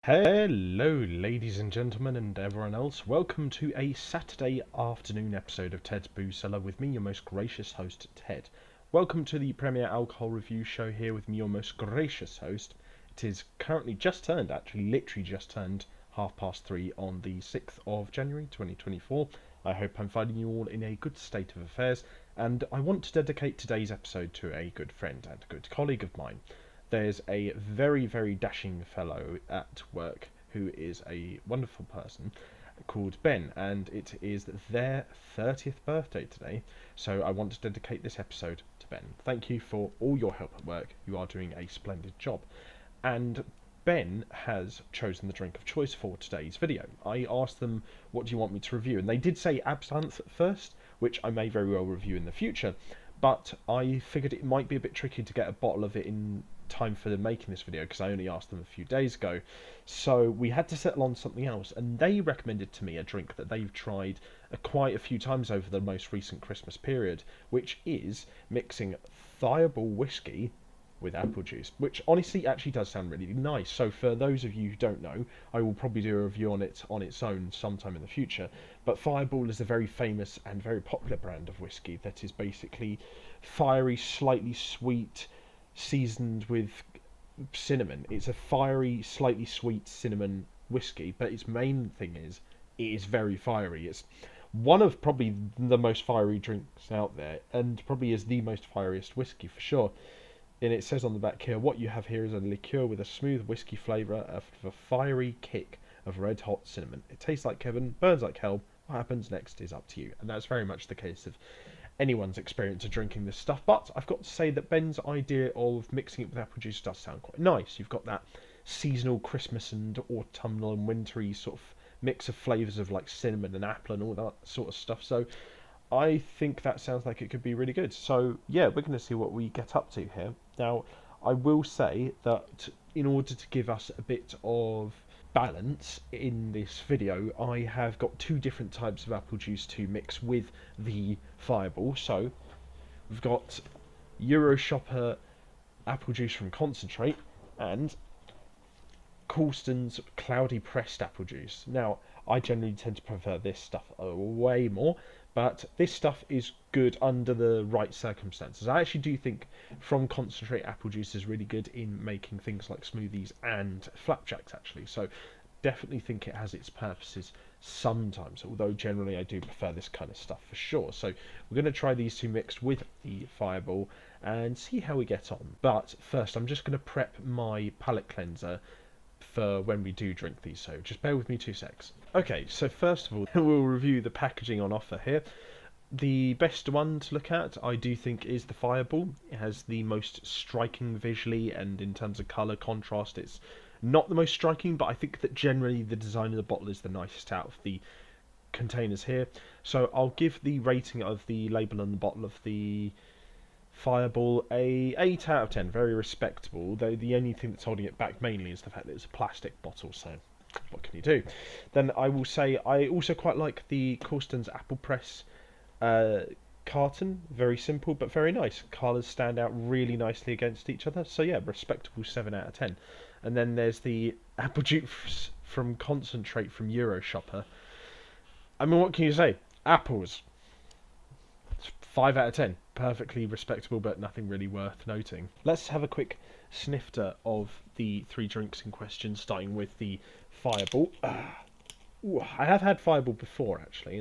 Hello, ladies and gentlemen, and everyone else. Welcome to a Saturday afternoon episode of Ted's Booze Cellar with me, your most gracious host, Ted. Welcome to the Premier Alcohol Review Show here with me, your most gracious host. It is currently just turned, actually, literally just turned 3:30 on the 6th of January 2024. I hope I'm finding you all in a good state of affairs, and I want to dedicate today's episode to a good friend and good colleague of mine. There's a very, very dashing fellow at work who is a wonderful person called Ben, and it is their 30th birthday today, so I want to dedicate this episode to Ben. Thank you for all your help at work. You are doing a splendid job. And Ben has chosen the drink of choice for today's video. I asked them, what do you want me to review? And they did say absinthe at first, which I may very well review in the future, but I figured it might be a bit tricky to get a bottle of it in time for making this video because I only asked them a few days ago, so we had to settle on something else, and they recommended to me a drink that they've tried quite a few times over the most recent Christmas period, which is mixing Fireball whiskey with apple juice, which honestly actually does sound really nice. So for those of you who don't know, I will probably do a review on it on its own sometime in the future, but Fireball is a very famous and very popular brand of whiskey that is basically fiery, slightly sweet, seasoned with cinnamon. It's a fiery, slightly sweet cinnamon whiskey, but its main thing is it is very fiery. It's one of probably the most fiery drinks out there, and probably is the most fieriest whiskey for sure. And it says on the back here, what you have here is a liqueur with a smooth whiskey flavour of a fiery kick of red hot cinnamon. It tastes like heaven, burns like hell. What happens next is up to you. And that's very much the case of anyone's experience of drinking this stuff. But I've got to say that Ben's idea of mixing it with apple juice does sound quite nice. You've got that seasonal Christmas and autumnal and wintry sort of mix of flavours of like cinnamon and apple and all that sort of stuff. So I think that sounds like it could be really good. So yeah, we're going to see what we get up to here. Now, I will say that in order to give us a bit of balance in this video, I have got two different types of apple juice to mix with the Fireball. So we've got Euroshopper apple juice from concentrate and Cawston's cloudy pressed apple juice. Now, I generally tend to prefer this stuff way more, but this stuff is good under the right circumstances. I actually do think from concentrate apple juice is really good in making things like smoothies and flapjacks actually, so definitely think it has its purposes sometimes, although generally I do prefer this kind of stuff for sure. So we're going to try these two mixed with the Fireball and see how we get on. But first I'm just going to prep my palate cleanser for when we do drink these, so just bear with me 2 secs. Okay, so first of all, we'll review the packaging on offer here. The best one to look at, I do think, is the Fireball. It has the most striking visually, and in terms of colour contrast, it's not the most striking, but I think that generally the design of the bottle is the nicest out of the containers here. So I'll give the rating of the label on the bottle of the Fireball a 8 out of 10, very respectable, though the only thing that's holding it back mainly is the fact that it's a plastic bottle, so what can you do? Then I will say I also quite like the Cawston's Apple Press carton, very simple but very nice. Colours stand out really nicely against each other, so yeah, respectable 7 out of 10. And then there's the apple juice from concentrate from Euroshopper. I mean, what can you say? Apples. 5 out of 10. Perfectly respectable, but nothing really worth noting. Let's have a quick snifter of the three drinks in question, starting with the Fireball. Ooh, I have had Fireball before, actually,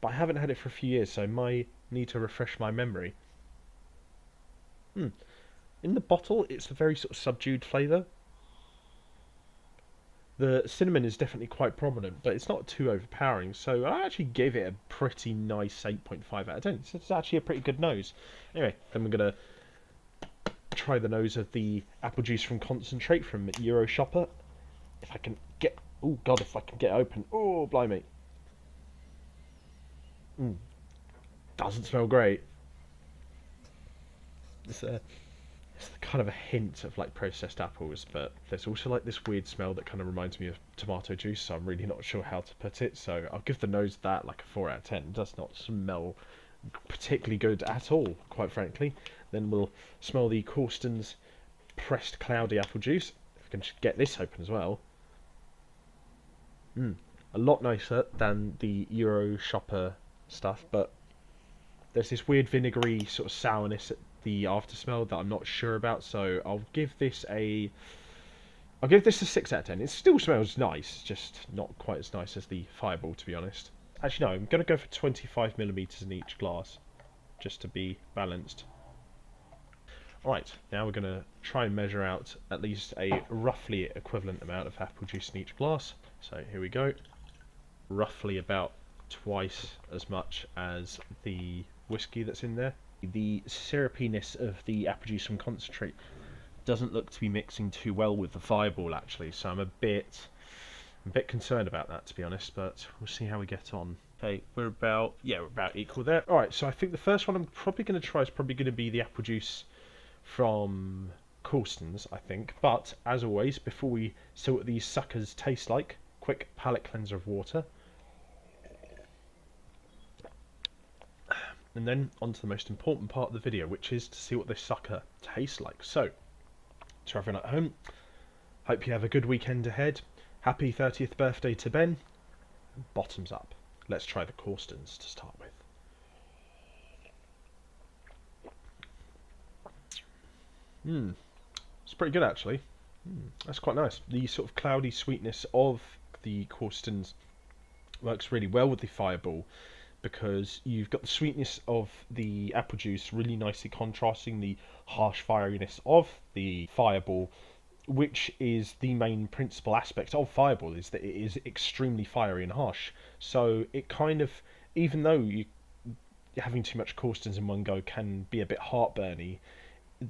but I haven't had it for a few years, so I might need to refresh my memory. In the bottle, it's a very sort of subdued flavour. The cinnamon is definitely quite prominent, but it's not too overpowering, so I actually gave it a pretty nice 8.5 out of 10. So it's actually a pretty good nose. Anyway, then we're going to try the nose of the apple juice from concentrate from Euroshopper. If I can get... Oh, God, if I can get it open. Oh, blimey. Doesn't smell great. It's kind of a hint of like processed apples, but there's also like this weird smell that kind of reminds me of tomato juice, so I'm really not sure how to put it, so I'll give the nose that like a 4 out of 10. It does not smell particularly good at all, quite frankly. Then we'll smell the Cawston's pressed cloudy apple juice. If I can just get this open as well. A lot nicer than the Euroshopper stuff, but there's this weird vinegary sort of sourness at the after smell that I'm not sure about, so I'll give this a 6 out of 10. It still smells nice, just not quite as nice as the Fireball, to be honest. Actually, no, I'm going to go for 25mm in each glass, just to be balanced. Alright, now we're going to try and measure out at least a roughly equivalent amount of apple juice in each glass. So here we go. Roughly about twice as much as the whiskey that's in there. The syrupiness of the apple juice from concentrate doesn't look to be mixing too well with the Fireball, actually, so I'm a bit concerned about that, to be honest, but we'll see how we get on. Okay, we're about equal there. Alright, so I think the first one I'm probably going to try is probably going to be the apple juice from Cawston's, I think, but as always, before we see what these suckers taste like, quick palate cleanser of water. And then on to the most important part of the video, which is to see what this sucker tastes like. So, to everyone at home, hope you have a good weekend ahead. Happy 30th birthday to Ben. Bottoms up. Let's try the Cawston's to start with. It's pretty good, actually. That's quite nice. The sort of cloudy sweetness of the Cawston's works really well with the Fireball, because you've got the sweetness of the apple juice really nicely contrasting the harsh fieriness of the Fireball, which is the main principal aspect of Fireball, is that it is extremely fiery and harsh. So it kind of, even though having too much Cawston's in one go can be a bit heartburny,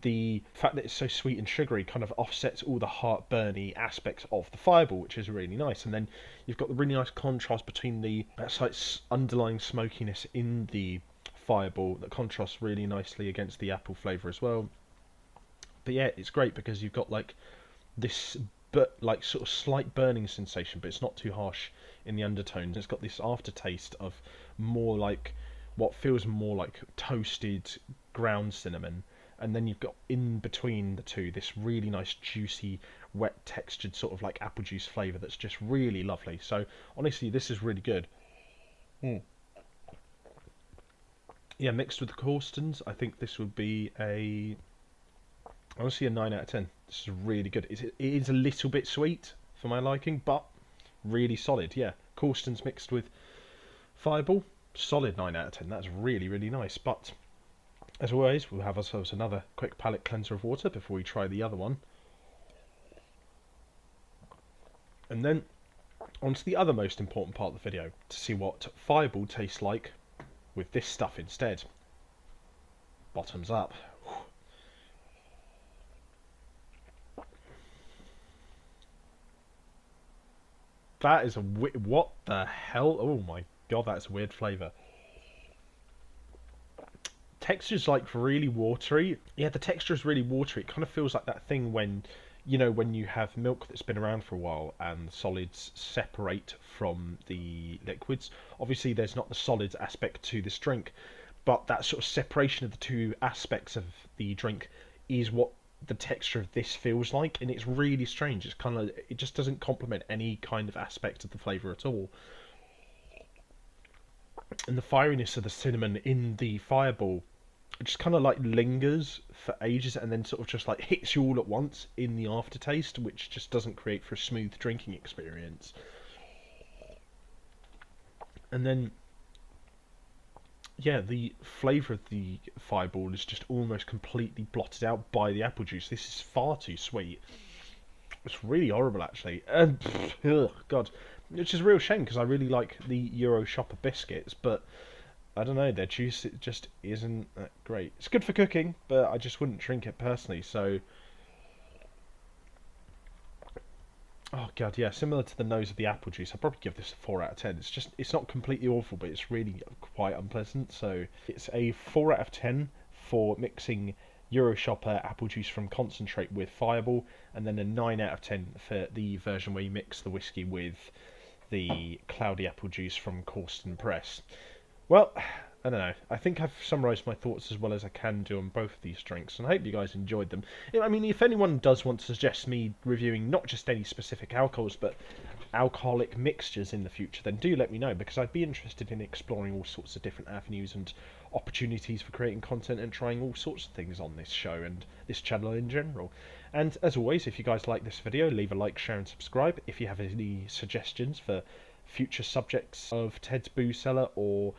the fact that it's so sweet and sugary kind of offsets all the heartburny aspects of the Fireball, which is really nice. And then you've got the really nice contrast between the slight underlying smokiness in the Fireball that contrasts really nicely against the apple flavour as well. But yeah, it's great because you've got like this like sort of slight burning sensation, but it's not too harsh in the undertones. It's got this aftertaste of more like what feels more like toasted ground cinnamon. And then you've got in between the two this really nice juicy wet textured sort of like apple juice flavour that's just really lovely. So honestly, this is really good. Yeah, mixed with the Cawston's, I think this would be honestly a 9 out of 10. This is really good. It is a little bit sweet for my liking, but really solid. Yeah, Cawston's mixed with Fireball, solid 9 out of 10. That's really, really nice. But as always, we'll have ourselves another quick palate cleanser of water before we try the other one. And then on to the other most important part of the video, to see what Fireball tastes like with this stuff instead. Bottoms up. That is what the hell? Oh my god, that's a weird flavour. Texture's like really watery. Yeah, the texture is really watery. It kind of feels like that thing when, you know, when you have milk that's been around for a while and solids separate from the liquids. Obviously, there's not the solids aspect to this drink, but that sort of separation of the two aspects of the drink is what the texture of this feels like, and it's really strange. It's kind of, it just doesn't complement any kind of aspect of the flavour at all. And the fieriness of the cinnamon in the Fireball just kind of like lingers for ages and then sort of just like hits you all at once in the aftertaste, which just doesn't create for a smooth drinking experience. And then yeah, the flavour of the Fireball is just almost completely blotted out by the apple juice. This is far too sweet. It's really horrible, actually. God, which is a real shame because I really like the Euroshopper biscuits, but I don't know, their juice, it just isn't that great. It's good for cooking, but I just wouldn't drink it personally, so... Oh god, yeah, similar to the nose of the apple juice, I'd probably give this a 4 out of 10. It's not completely awful, but it's really quite unpleasant, so it's a 4 out of 10 for mixing Euroshopper apple juice from concentrate with Fireball, and then a 9 out of 10 for the version where you mix the whiskey with the cloudy apple juice from Cawston Press. Well, I don't know. I think I've summarised my thoughts as well as I can do on both of these drinks, and I hope you guys enjoyed them. I mean, if anyone does want to suggest me reviewing not just any specific alcohols, but alcoholic mixtures in the future, then do let me know, because I'd be interested in exploring all sorts of different avenues and opportunities for creating content and trying all sorts of things on this show and this channel in general. And as always, if you guys like this video, leave a like, share and subscribe. If you have any suggestions for future subjects of Ted's Booze Cellar or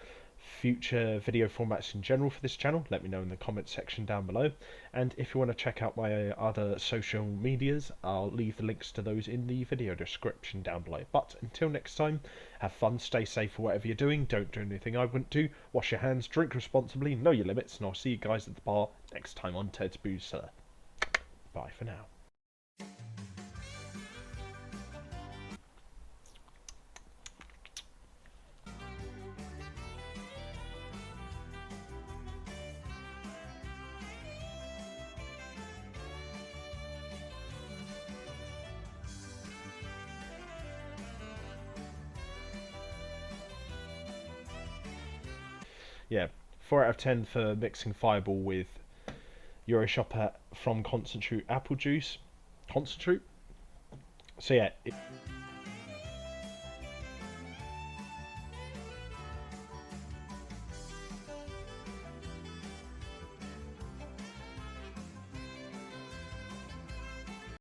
future video formats in general for this channel, let me know in the comment section down below. And if you want to check out my other social medias, I'll leave the links to those in the video description down below. But until next time, have fun, stay safe for whatever you're doing, don't do anything I wouldn't do, wash your hands, drink responsibly, know your limits, and I'll see you guys at the bar next time on Ted's Booze Cellar. Bye for now. Yeah, 4 out of 10 for mixing Fireball with Euroshopper from concentrate apple juice. Concentrate? So yeah.